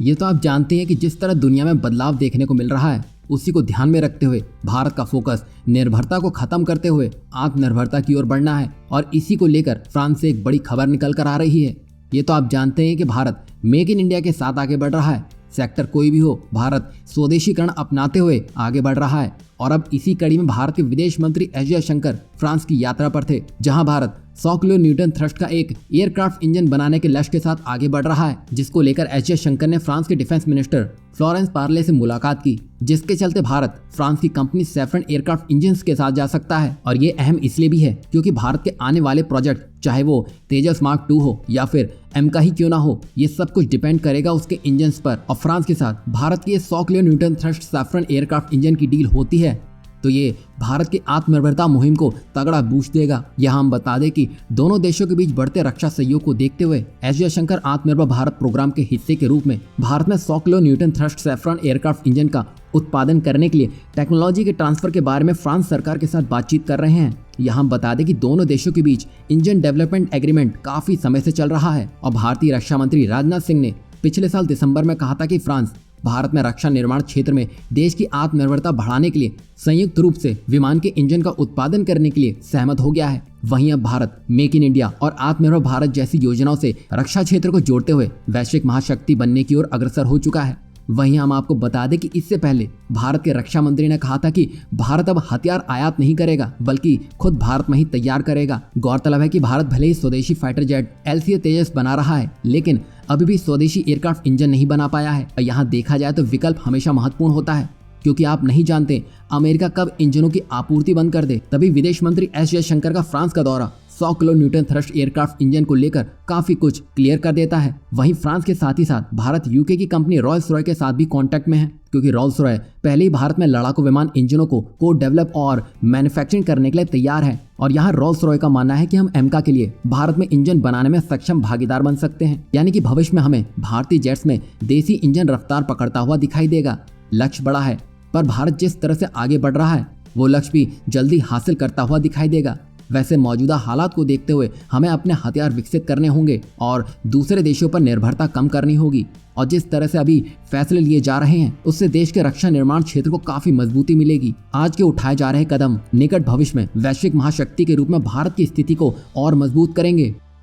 ये तो आप जानते हैं कि जिस तरह दुनिया में बदलाव देखने को मिल रहा है, उसी को ध्यान में रखते हुए भारत का फोकस निर्भरता को खत्म करते हुए आत्मनिर्भरता की ओर बढ़ना है। और इसी को लेकर फ्रांस से एक बड़ी खबर निकल कर आ रही है। ये तो आप जानते हैं कि भारत मेक इन इंडिया के साथ आगे बढ़ रहा है। सेक्टर कोई भी हो, भारत स्वदेशीकरण अपनाते हुए आगे बढ़ रहा है। और अब इसी कड़ी में भारत के विदेश मंत्री एस जयशंकर फ्रांस की यात्रा पर थे, जहां भारत 100 किलो न्यूटन थ्रस्ट का एक एयरक्राफ्ट इंजन बनाने के लक्ष्य के साथ आगे बढ़ रहा है, जिसको लेकर एस जयशंकर ने फ्रांस के डिफेंस मिनिस्टर फ्लोरेंस पार्ले से मुलाकात की, जिसके चलते भारत फ्रांस की कंपनी सैफरन एयरक्राफ्ट इंजन्स के साथ जा सकता है। और ये अहम इसलिए भी है क्योंकि भारत के आने वाले प्रोजेक्ट, चाहे वो तेजस मार्क 2 हो या फिर एम का ही क्यों ना हो, ये सब कुछ डिपेंड करेगा उसके इंजन्स पर। और फ्रांस के साथ भारत की 100 kilo Newton thrust saffron aircraft engine की डील होती है तो ये भारत की आत्मनिर्भरता मुहिम को तगड़ा बूस्ट देगा। यहाँ हम बता दें कि दोनों देशों के बीच बढ़ते रक्षा सहयोग को देखते हुए एस जयशंकर आत्मनिर्भर भारत प्रोग्राम के हिस्से के रूप में भारत में 100 kilo Newton thrust saffron aircraft engine का उत्पादन करने के लिए टेक्नोलॉजी के ट्रांसफर के बारे में फ्रांस सरकार के साथ बातचीत कर रहे हैं। यहाँ हम बता दें कि दोनों देशों के बीच इंजन डेवलपमेंट एग्रीमेंट काफी समय से चल रहा है। और भारतीय रक्षा मंत्री राजनाथ सिंह ने पिछले साल दिसंबर में कहा था कि फ्रांस भारत में रक्षा निर्माण क्षेत्र में देश की आत्मनिर्भरता बढ़ाने के लिए संयुक्त रूप से विमान के इंजन का उत्पादन करने के लिए सहमत हो गया है। वहीं अब भारत मेक इन इंडिया और आत्मनिर्भर भारत जैसी योजनाओं से रक्षा क्षेत्र को जोड़ते हुए वैश्विक महाशक्ति बनने की ओर अग्रसर हो चुका है। वहीं हम आपको बता दें कि इससे पहले भारत के रक्षा मंत्री ने कहा था कि भारत अब हथियार आयात नहीं करेगा बल्कि खुद भारत में ही तैयार करेगा। गौरतलब है कि भारत भले ही स्वदेशी फाइटर जेट LCA तेजस बना रहा है, लेकिन अभी भी स्वदेशी एयरक्राफ्ट इंजन नहीं बना पाया है। और यहाँ देखा जाए तो विकल्प हमेशा महत्वपूर्ण होता है, क्योंकि आप नहीं जानते अमेरिका कब इंजनों की आपूर्ति बंद कर दे। तभी विदेश मंत्री एस जयशंकर का फ्रांस का दौरा 100 kilo Newton thrust aircraft engine को लेकर काफी कुछ क्लियर कर देता है। वहीं फ्रांस के साथ ही साथ भारत यूके की कंपनी रॉल्स रॉय के साथ भी कांटेक्ट में है, क्योंकि रॉल्स रॉय पहले ही भारत में लड़ाकू विमान इंजनों को डेवलप और मैन्युफैक्चरिंग करने के लिए तैयार है। और यहाँ रॉल्स रॉय का मानना है कि हम एमका के लिए भारत में इंजन बनाने में सक्षम भागीदार बन सकते हैं, यानी कि भविष्य में हमें भारतीय जेट्स में देसी इंजन रफ्तार पकड़ता हुआ दिखाई देगा। लक्ष्य बड़ा है, पर भारत जिस तरह से आगे बढ़ रहा है वो लक्ष्य भी जल्दी हासिल करता हुआ दिखाई देगा। वैसे मौजूदा हालात को देखते हुए हमें अपने हथियार विकसित करने होंगे और दूसरे देशों पर निर्भरता कम करनी होगी। और जिस तरह से अभी फैसले लिए जा रहे हैं उससे देश के रक्षा निर्माण क्षेत्र को काफी मजबूती मिलेगी। आज के उठाए जा रहे कदम निकट भविष्य में वैश्विक महाशक्ति के रूप में भारत की स्थिति को और मजबूत करेंगे।